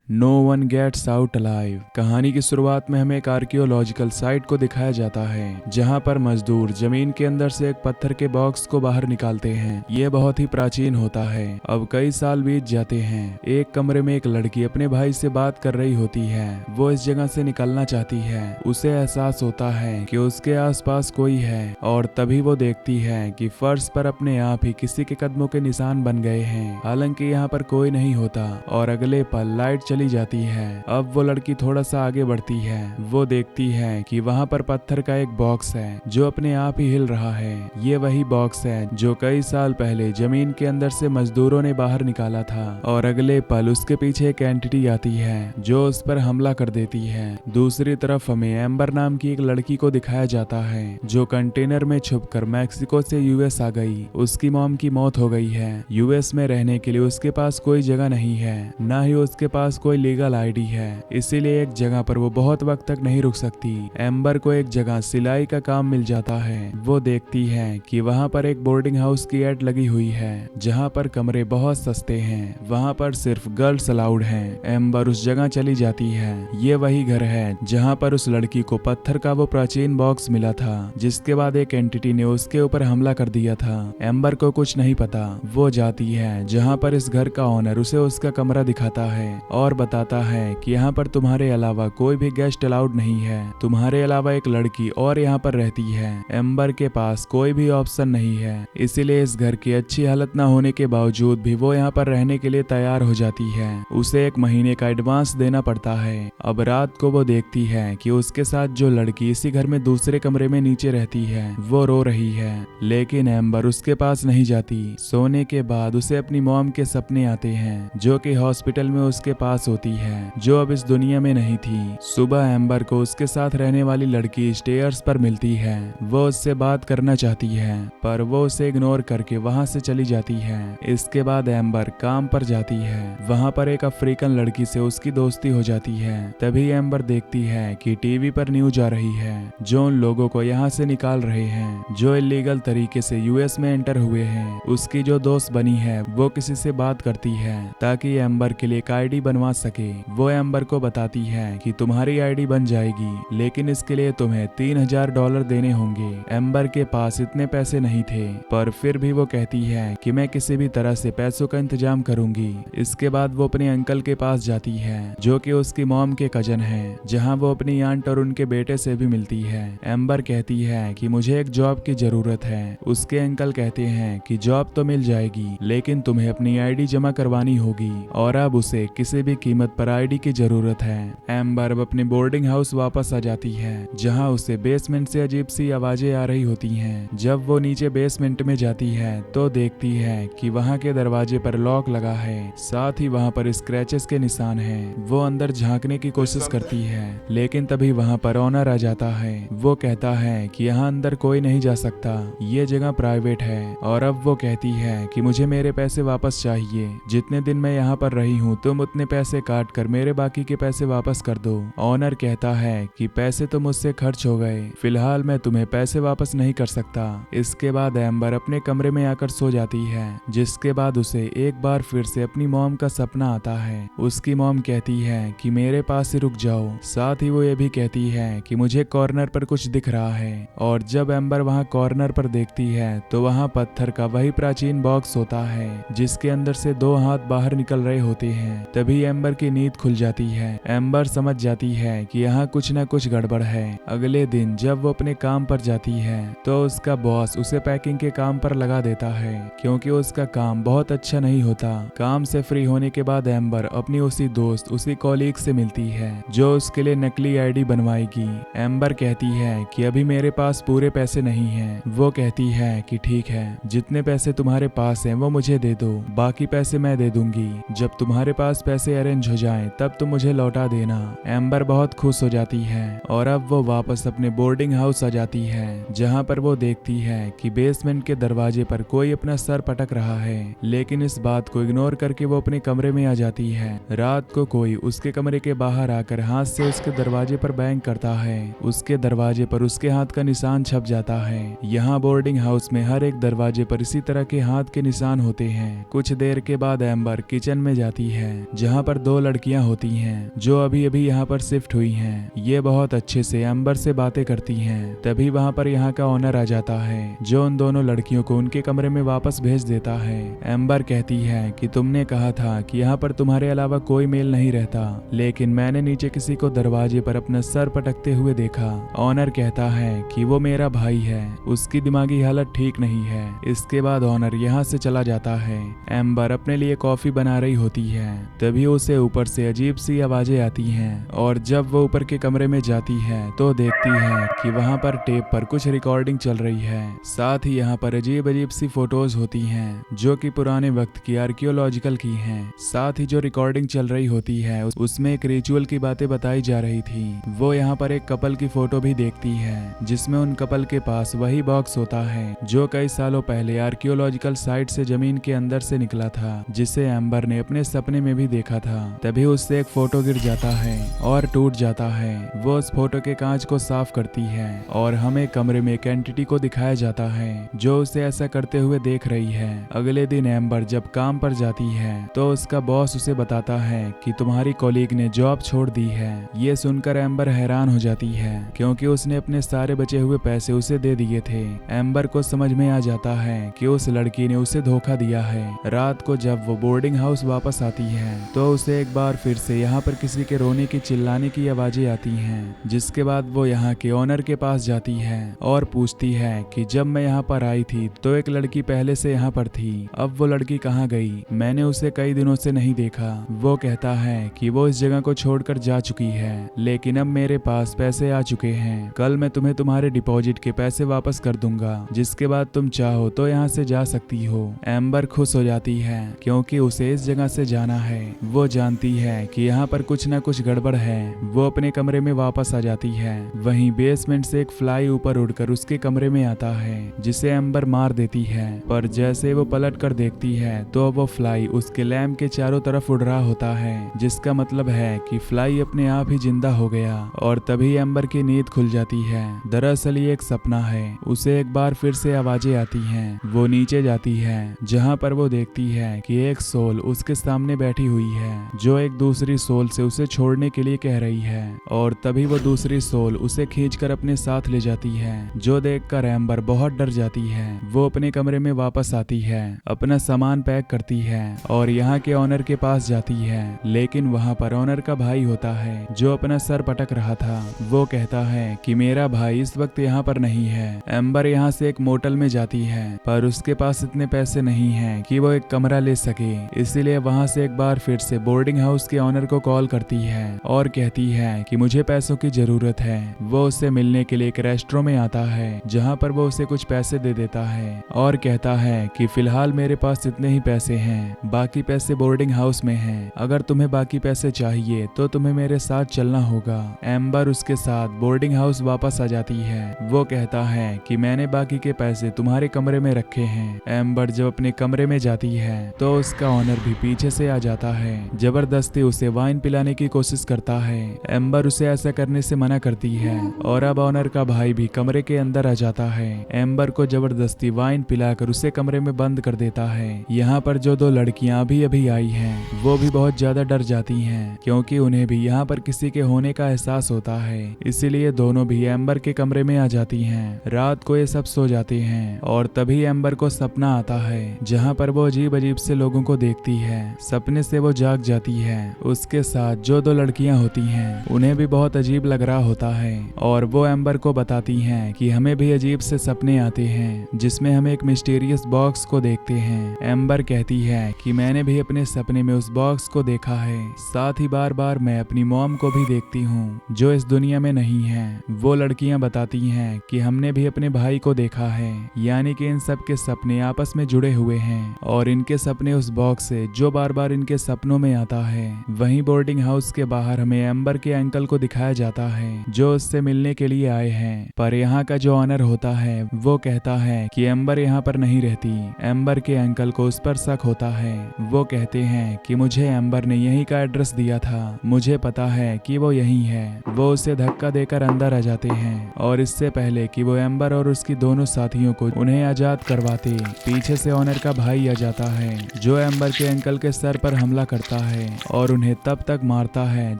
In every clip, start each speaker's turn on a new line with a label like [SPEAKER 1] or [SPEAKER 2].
[SPEAKER 1] No one gets out alive. कहानी की शुरुआत में हमें एक आर्कियोलॉजिकल साइट को दिखाया जाता है जहां पर मजदूर जमीन के अंदर से एक पत्थर के बॉक्स को बाहर निकालते हैं। ये बहुत ही प्राचीन होता है। अब कई साल बीत जाते हैं। एक कमरे में एक लड़की अपने भाई से बात कर रही होती है। वो इस जगह से निकलना चाहती है। उसे एहसास होता है कि उसके आसपास कोई है और तभी वो देखती है कि फर्श पर अपने आप ही किसी के कदमों के निशान बन गए हैं। हालांकि यहाँ पर कोई नहीं होता और अगले पल लाइट चली जाती है। अब वो लड़की थोड़ा सा आगे बढ़ती है। वो देखती है कि वहाँ पर पत्थर का एक बॉक्स है जो अपने आप ही हिल रहा है। ये वही बॉक्स है जो कई साल पहले जमीन के अंदर से मजदूरों ने बाहर निकाला था और अगले पल उसके पीछे एक एंटिटी आती है जो उस पर हमला कर देती है। दूसरी तरफ हमें एम्बर नाम की एक लड़की को दिखाया जाता है जो कंटेनर में छुपकर मैक्सिको से यूएस आ गई। उसकी मॉम की मौत हो गई है। यूएस में रहने के लिए उसके पास कोई जगह नहीं है, ना ही उसके पास कोई लीगल आईडी है। इसीलिए एक जगह पर वो बहुत वक्त तक नहीं रुक सकती। एम्बर को एक जगह सिलाई का काम मिल जाता है। वो देखती है कि वहाँ पर एक बोर्डिंग हाउस की एड लगी हुई है जहाँ पर कमरे बहुत सस्ते हैं। वहाँ पर सिर्फ गर्ल्स अलाउड हैं। एम्बर उस जगह चली जाती है। ये वही घर है जहाँ पर उस लड़की को पत्थर का वो प्राचीन बॉक्स मिला था जिसके बाद एक एंटिटी ने उसके ऊपर हमला कर दिया था। एम्बर को कुछ नहीं पता। वो जाती है जहाँ पर इस घर का ओनर उसे उसका कमरा दिखाता है और बताता है कि यहाँ पर तुम्हारे अलावा कोई भी गेस्ट अलाउड नहीं है। तुम्हारे अलावा एक लड़की और यहाँ पर रहती है। एम्बर के पास कोई भी ऑप्शन नहीं है, इसीलिए इस घर की अच्छी हालत न होने के बावजूद भी वो यहाँ पर रहने के लिए तैयार हो जाती है। उसे 1 महीने का एडवांस देना पड़ता है। अब रात को वो देखती है कि उसके साथ जो लड़की इसी घर में दूसरे कमरे में नीचे रहती है वो रो रही है, लेकिन एम्बर उसके पास नहीं जाती। सोने के बाद उसे अपनी मॉम के सपने आते हैं जो कि हॉस्पिटल में उसके पास होती है, जो अब इस दुनिया में नहीं थी। सुबह एम्बर को उसके साथ रहने वाली लड़की स्टेयर्स पर मिलती है। वो उससे बात करना चाहती है पर वो उसे इग्नोर करके वहां से चली जाती है। इसके बाद एम्बर काम पर जाती है। वहां पर एक अफ्रीकन लड़की से उसकी दोस्ती हो जाती है। तभी एम्बर देखती है कि टीवी पर न्यूज आ रही है जो उन लोगों को यहाँ से निकाल रहे हैं जो इलीगल तरीके से यूएस में एंटर हुए हैं। उसकी जो दोस्त बनी है वो किसी से बात करती है ताकि एम्बर के लिए एक आईडी बनवा सके। वो एम्बर को बताती है कि तुम्हारी आईडी बन जाएगी, लेकिन इसके लिए तुम्हें $3000 देने होंगे। एम्बर के पास इतने पैसे नहीं थे पर फिर भी वो कहती है कि मैं किसी भी तरह से पैसों का इंतजाम करूंगी। इसके बाद वो अपने अंकल के पास जाती है जो कि उसकी मॉम के कजन है, जहां वो अपनी आंट और उनके बेटे से भी मिलती है। एम्बर कहती है कि मुझे एक जॉब की जरूरत है। उसके अंकल कहते हैं कि जॉब तो मिल जाएगी लेकिन तुम्हें अपनी आईडी जमा करवानी होगी और अब उसे किसी भी कीमत पर आईडी की जरूरत है। एम्बर अब अपने बोर्डिंग हाउस वापस आ जाती है जहां उसे बेसमेंट से अजीब सी आवाजें आ रही होती हैं। जब वो नीचे बेसमेंट में जाती है तो देखती है कि वहां के दरवाजे पर लॉक लगा है, साथ ही वहां पर स्क्रैचेस के निशान हैं। वो अंदर झांकने की कोशिश करती है लेकिन तभी वहां पर ऑनर आ जाता है। वो कहता है कि यहाँ अंदर कोई नहीं जा सकता, ये जगह प्राइवेट है। और अब वो कहती है कि मुझे मेरे पैसे वापस चाहिए। जितने दिन मैं यहाँ पर रही हूँ तुम उतने पैसे काट कर मेरे बाकी के पैसे वापस कर दो। ऑनर कहता है कि पैसे तो मुझसे खर्च हो गए, फिलहाल मैं तुम्हें पैसे वापस नहीं कर सकता। इसके बाद एम्बर अपने कमरे में आकर सो जाती है, जिसके बाद उसे एक बार फिर से अपनी मॉम का सपना आता है। उसकी मॉम कहती है कि मेरे पास ही रुक जाओ। साथ ही वो ये भी कहती है कि मुझे कॉर्नर पर कुछ दिख रहा है। और जब एम्बर वहाँ कॉर्नर पर देखती है तो वहाँ पत्थर का वही प्राचीन बॉक्स होता है जिसके अंदर से 2 हाथ बाहर निकल रहे होते हैं। तभी एम्बर की नींद खुल जाती है। एम्बर समझ जाती है कि यहाँ कुछ न कुछ गड़बड़ है। अगले दिन जब वो अपने काम पर जाती है तो उसका बॉस उसे पैकिंग के काम पर लगा देता है क्योंकि उसका काम बहुत अच्छा नहीं होता। काम से फ्री होने के बाद एम्बर अपनी उसी दोस्त उसी कॉलीग से मिलती है जो उसके लिए नकली आईडी बनवाएगी। एम्बर कहती है कि अभी मेरे पास पूरे पैसे नहीं हैं। वो कहती है कि ठीक है, जितने पैसे तुम्हारे पास हैं वो मुझे दे दो, बाकी पैसे मैं दे दूंगी। जब तुम्हारे पास पैसे अरेंज हो जाएं तब तुम मुझे लौटा देना। एम्बर बहुत खुश हो जाती है और अब वो वापस अपने बोर्डिंग हाउस आ जाती है जहां पर वो देखती है कि बेसमेंट के दरवाजे पर कोई अपना सर पटक रहा है, लेकिन इस बात को इग्नोर करके वो अपने कमरे में आ जाती है। रात को कोई उसके कमरे के बाहर आकर हाथ से उसके दरवाजे पर बैंग करता है। उसके दरवाजे पर उसके हाथ का निशान छप जाता है। यहाँ बोर्डिंग हाउस में हर एक दरवाजे पर इसी तरह के हाथ के निशान होते हैं। कुछ देर के बाद एम्बर किचन में जाती है जहाँ पर दो लड़कियां होती हैं जो अभी अभी यहाँ पर शिफ्ट हुई हैं। ये बहुत अच्छे से एम्बर से बातें करती हैं। तभी वहाँ पर यहाँ का ओनर आ जाता है जो उन दोनों लड़कियों को उनके कमरे में वापस भेज देता है। एम्बर कहती है कि तुमने कहा था कि यहाँ पर तुम्हारे अलावा कोई मेल नहीं रहता, लेकिन मैंने नीचे किसी को दरवाजे पर अपना सर पटकते हुए देखा। ऑनर कहता है कि वो मेरा भाई है, उसकी दिमागी हालत ठीक नहीं है। इसके बाद ऑनर यहाँ से चला जाता है। एम्बर अपने लिए कॉफी बना रही होती है, तभी उसे ऊपर से अजीब सी आवाजें आती हैं और जब वो ऊपर के कमरे में जाती है तो देखती है कि वहाँ पर टेप पर कुछ रिकॉर्डिंग चल रही है। साथ ही यहाँ पर अजीब अजीब सी फोटोज होती हैं जो कि पुराने वक्त की आर्कियोलॉजिकल की हैं। साथ ही जो रिकॉर्डिंग चल रही होती है उसमें एक रिचुअल की बातें बताई जा रही थी। वो यहाँ पर एक कपल की फोटो भी देखती है जिसमें उन कपल के पास वही बॉक्स होता है जो कई सालों पहले आर्कियोलॉजिकल साइट से जमीन के अंदर से निकला था, जिसे एम्बर ने अपने सपने में भी देखा था। तभी उससे एक फोटो गिर जाता है और टूट जाता है। वो उस फोटो के कांच को साफ करती है और हमें कमरे में एक एंटिटी को दिखाया जाता है जो उसे ऐसा करते हुए देख रही है। अगले दिन एम्बर जब काम पर जाती है तो उसका बॉस उसे बताता है कि तुम्हारी कॉलीग ने जॉब छोड़ दी है। ये सुनकर एम्बर हैरान हो जाती है क्योंकि उसने अपने सारे बचे हुए पैसे उसे दे दिए थे। एम्बर को समझ में आ जाता है कि उस लड़की ने उसे धोखा दिया है। रात को जब वो बोर्डिंग हाउस वापस आती है तो उसे एक बार फिर से यहाँ पर किसी के रोने की चिल्लाने की आवाजें आती हैं, जिसके बाद वो यहाँ के ओनर के पास जाती है और पूछती है कि जब मैं यहाँ पर आई थी तो एक लड़की पहले से यहाँ पर थी, अब वो लड़की कहाँ गई? मैंने उसे कई दिनों से नहीं देखा। वो कहता है कि वो इस जगह को छोड़कर जा चुकी है, लेकिन अब मेरे पास पैसे आ चुके हैं। कल मैं तुम्हें तुम्हारे डिपॉजिट के पैसे वापस कर दूंगा, जिसके बाद तुम चाहो तो यहाँ से जा सकती हो। एम्बर खुश हो जाती है क्योंकि उसे इस जगह से जाना है। वो जानती है कि यहाँ पर कुछ न कुछ गड़बड़ है। वो अपने कमरे में वापस आ जाती है। वहीं बेसमेंट से एक फ्लाई ऊपर उड़कर उसके कमरे में आता है जिसे एम्बर मार देती है, पर जैसे वो पलट कर देखती है तो वो फ्लाई उसके लैम्प के चारों तरफ उड़ रहा होता है, जिसका मतलब है कि फ्लाई अपने आप ही जिंदा हो गया। और तभी एम्बर की नींद खुल जाती है। दरअसल ये एक सपना है। उसे एक बार फिर से आवाजें आती हैं। वो नीचे जाती है जहाँ पर वो देखती है कि एक सोल उसके सामने बैठी हुई है जो एक दूसरी सोल से उसे छोड़ने के लिए कह रही है। और तभी वो दूसरी सोल उसे खींचकर अपने साथ ले जाती है, जो देखकर एम्बर बहुत डर जाती है। वो अपने कमरे में वापस आती है, अपना सामान पैक करती है और यहाँ के ओनर के पास जाती है, लेकिन वहाँ पर ओनर का भाई होता है जो अपना सर पटक रहा था। वो कहता है कि मेरा भाई इस वक्त यहाँ पर नहीं है। एम्बर यहाँ से एक मोटल में जाती है, पर उसके पास इतने पैसे नहीं हैं कि वो एक कमरा ले सके, इसीलिए वहाँ से एक बार फिर से बोर्डिंग हाउस के ओनर को कॉल करती है और कहती है कि मुझे पैसों की जरूरत है। वो उससे मिलने के लिए एक रेस्टोरेंट में आता है जहाँ पर वो उसे कुछ पैसे दे देता है और कहता है कि फिलहाल मेरे पास इतने ही पैसे हैं, बाकी पैसे बोर्डिंग हाउस में हैं। अगर तुम्हें बाकी पैसे चाहिए तो तुम्हें मेरे साथ चलना होगा। एम्बर उसके साथ बोर्डिंग हाउस वापस आ जाती है। वो कहता है कि मैंने बाकी के पैसे तुम्हारे कमरे में रखे हैं। एम्बर जब अपने कमरे में जाती है तो उसका ओनर भी पीछे से आ जाता है, जबरदस्ती उसे वाइन पिलाने की कोशिश करता है। एम्बर उसे ऐसा करने से मना करती है और अब ओनर का भाई भी कमरे के अंदर आ जाता है। एम्बर को जबरदस्ती वाइन पिलाकर उसे कमरे में बंद कर देता है। यहाँ पर जो दो लड़कियां अभी अभी आई हैं वो भी बहुत ज्यादा डर जाती हैं क्योंकि उन्हें भी यहाँ पर किसी के होने का एहसास होता है, इसीलिए दोनों भी एम्बर के कमरे में आ जाती हैं। रात को ये सब सो जाते हैं और तभी एम्बर को सपना आता है जहाँ पर वो अजीब अजीब से लोगों को देखती है। सपने से वो जाग जाती है। उसके साथ जो दो लड़कियां होती हैं उन्हें भी बहुत अजीब लग रहा होता है और वो एम्बर को बताती हैं कि हमें भी अजीब से सपने आते हैं जिसमें हम एक मिस्टीरियस बॉक्स को देखते हैं। एम्बर कहती है कि मैंने भी अपने सपने में उस बॉक्स को देखा है, साथ ही बार बार मैं अपनी मॉम को भी देखती हूँ जो इस दुनिया में नहीं है। वो लड़कियां बताती हैं कि हमने भी अपने भाई को देखा है, यानी कि इन सब के सपने आपस में जुड़े हुए हैं और इनके सपने उस बॉक्स से जो बार बार इनके सपनों में आता है। वहीं बोर्डिंग हाउस के बाहर हमें एम्बर के अंकल को दिखाया जाता है जो उससे मिलने के लिए आए हैं, पर यहाँ का जो ऑनर होता है वो कहता है कि एम्बर यहाँ पर नहीं रहती। एम्बर के अंकल को उस पर शक होता है। वो कहते हैं कि मुझे एम्बर ने यहीं का एड्रेस दिया था, मुझे पता है कि वो यहीं है। वो उसे धक्का देकर अंदर आ जाते हैं और इससे पहले कि वो एम्बर और उसकी दोनों साथियों को उन्हें आजाद करवाते, पीछे से ऑनर का भाई आ जाता है जो एम्बर के अंकल के सर पर हमला करता है और उन्हें तब तक मारता है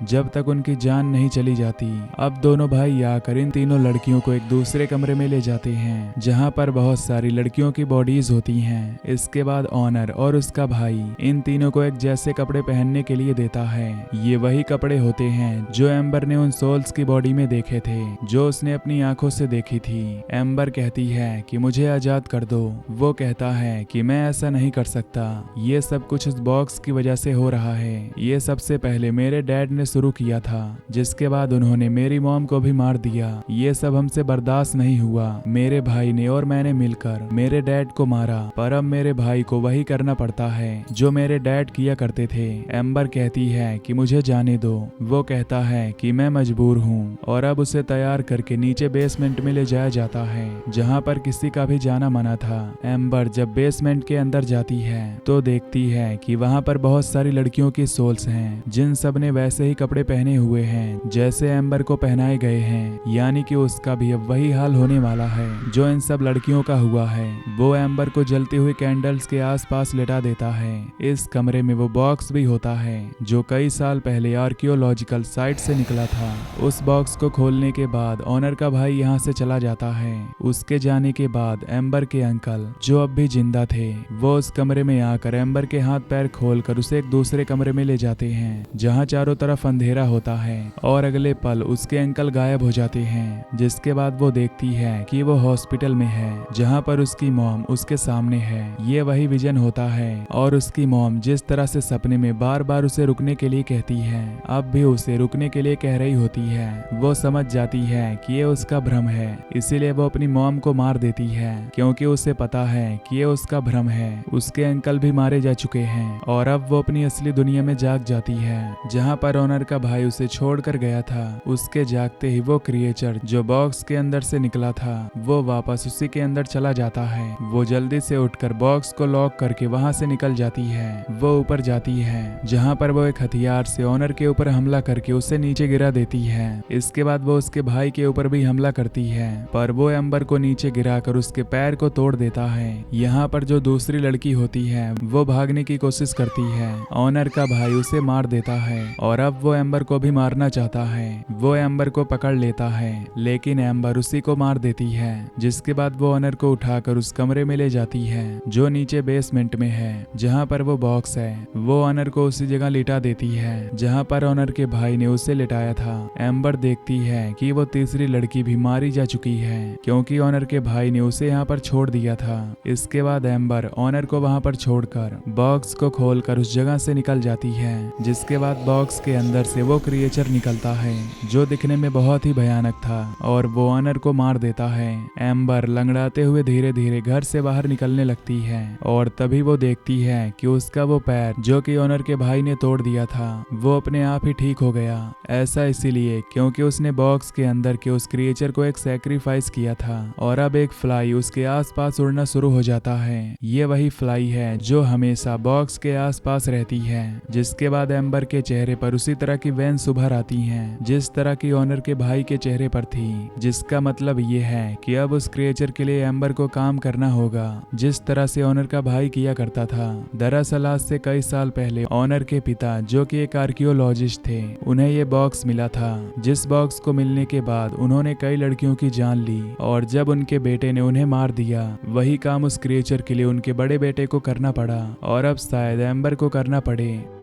[SPEAKER 1] जब तक उनकी जान नहीं चली जाती। अब दोनों भाई आकर इन तीनों लड़कियों को एक दूसरे कमरे में ले जाते हैं जहां पर बहुत सारी लड़कियों की बॉडीज होती हैं। इसके बाद ऑनर और उसका भाई इन तीनों को एक जैसे कपड़े पहनने के लिए देता है। ये वही कपड़े होते हैं जो एम्बर ने उन सोल्स की बॉडी में देखे थे, जो उसने अपनी आंखों से देखी थी। एम्बर कहती है कि मुझे आजाद कर दो। वो कहता है कि मैं ऐसा नहीं कर सकता, ये सब कुछ उस बॉक्स की वजह से हो रहा है। ये सबसे पहले मेरे डैड ने शुरू किया था, जिसके बाद उन्होंने मेरी मॉम को भी मार दिया। ये सब हमसे बर्दाश्त नहीं हुआ। मेरे भाई ने और मैंने मिलकर मेरे डैड को मारा, पर अब मेरे भाई को वही करना पड़ता है जो मेरे डैड किया करते थे। एम्बर कहती है कि मुझे जाने दो। वो कहता है कि मैं मजबूर हूँ और अब उसे तैयार करके नीचे बेसमेंट में ले जाया जाता है जहाँ पर किसी का भी जाना मना था। एम्बर जब बेसमेंट के अंदर जाती है तो देखती है कि वहाँ पर बहुत सारी लड़कियों की सोल्स हैं, जिन सब ने वैसे ही कपड़े पहने हुए हैं जैसे एम्बर को पहनाए गए हैं। यानी कि उसका भी अब वही हाल होने वाला है जो इन सब लड़कियों का हुआ है। वो एम्बर को जलती हुई कैंडल्स के आसपास लेटा देता है। इस कमरे में वो बॉक्स भी होता है जो कई साल पहले आर्कियोलॉजिकल साइट से निकला था। उस बॉक्स को खोलने के बाद ऑनर का भाई यहाँ से चला जाता है। उसके जाने के बाद एम्बर के अंकल जो अब भी जिंदा थे, वो उस कमरे में आकर एम्बर के हाथ पैर खोलकर उसे एक दूसरे कमरे में ले जाते हैं जहाँ चारों तरफ अंधेरा होता है और अगले पल उसके अंकल गायब हो जाते हैं। जिसके बाद वो देखती है कि वो हॉस्पिटल में है जहाँ पर उसकी मॉम उसके सामने है। ये वही विजन होता है और उसकी मॉम जिस तरह से सपने में बार बार उसे रुकने के लिए कहती है, अब भी उसे रुकने के लिए कह रही होती है। वो समझ जाती है कि ये उसका भ्रम है, इसीलिए वो अपनी मॉम को मार देती है क्योंकि उसे पता है कि ये उसका भ्रम है। उसके अंकल भी मारे जा चुके हैं और अब वो अपनी असली दुनिया में जाग जाती है जहाँ पर ऑनर का भाई उसे छोड़कर गया था। उसके जागते ही वो क्रिएचर जो बॉक्स के अंदर से निकला था वो वापस उसी के अंदर चला जाता है। वो जल्दी से उठकर बॉक्स को लॉक करके वहाँ से निकल जाती है। वो ऊपर जाती है जहाँ पर वो एक हथियार से ऑनर के ऊपर हमला करके उसे नीचे गिरा देती है। इसके बाद वो उसके भाई के ऊपर भी हमला करती है, पर वो एम्बर को नीचे गिराकर उसके पैर को तोड़ देता है। यहाँ पर जो दूसरी लड़की होती है वो भागने की कोशिश करती है। ऑनर का भाई उसे मार देता है और अब वो एम्बर को भी मारना चाहता है। वो एम्बर को पकड़ लेता है लेकिन एम्बर उसी को मार देती है। जिसके बाद वो ऑनर को उठाकर उस कमरे में ले जाती है जो नीचे बेसमेंट में है जहाँ पर वो बॉक्स है। वो ऑनर को उसी जगह लिटा देती है जहाँ पर ऑनर के भाई ने उसे लिटाया था। एम्बर देखती है कि वो तीसरी लड़की भी मारी जा चुकी है क्योंकि ऑनर के भाई ने उसे यहाँ पर छोड़ दिया था। इसके बाद एम्बर ऑनर को वहाँ पर छोड़कर बॉक्स को खोलकर उस जगह से निकल जाती है। जिसके बाद बॉक्स के अंदर से वो क्रिएचर निकलता है जो दिखने में बहुत ही भयानक था और वो ऑनर को मार देता है। एम्बर लंगड़ाते हुए धीरे धीरे घर से बाहर निकलने लगती है और तभी वो देखती है कि उसका वो पैर जो कि ऑनर के भाई ने तोड़ दिया था वो अपने आप ही ठीक हो गया। ऐसा इसीलिए क्योंकि उसने बॉक्स के अंदर के उस क्रिएचर को एक सैक्रिफाइस किया था और अब एक फ्लाई उसके आसपास उड़ना शुरू हो जाता है। ये वही फ्लाई है जो हमेशा बॉक्स के आसपास रहती है। जिसके बाद एम्बर के चेहरे पर उसी तरह की वेन्स उभर आती हैं जिस तरह की ऑनर के भाई के चेहरे पर थी, जिसका मतलब ये है कि अब उस क्रिएचर के लिए एम्बर को काम करना होगा जिस तरह से ऑनर का भाई किया करता था। दरअसल आज से कई साल पहले ऑनर के पिता जो कि एक आर्कियोलॉजिस्ट थे, उन्हें ये बॉक्स मिला था। जिस बॉक्स को मिलने के बाद उन्होंने कई लड़कियों की जान ली और जब उनके बेटे ने उन्हें मार दिया, वही काम उस क्रिएचर के लिए उनके बड़े बेटे को करना पड़ा और अब शायद एम्बर को करना पड़े।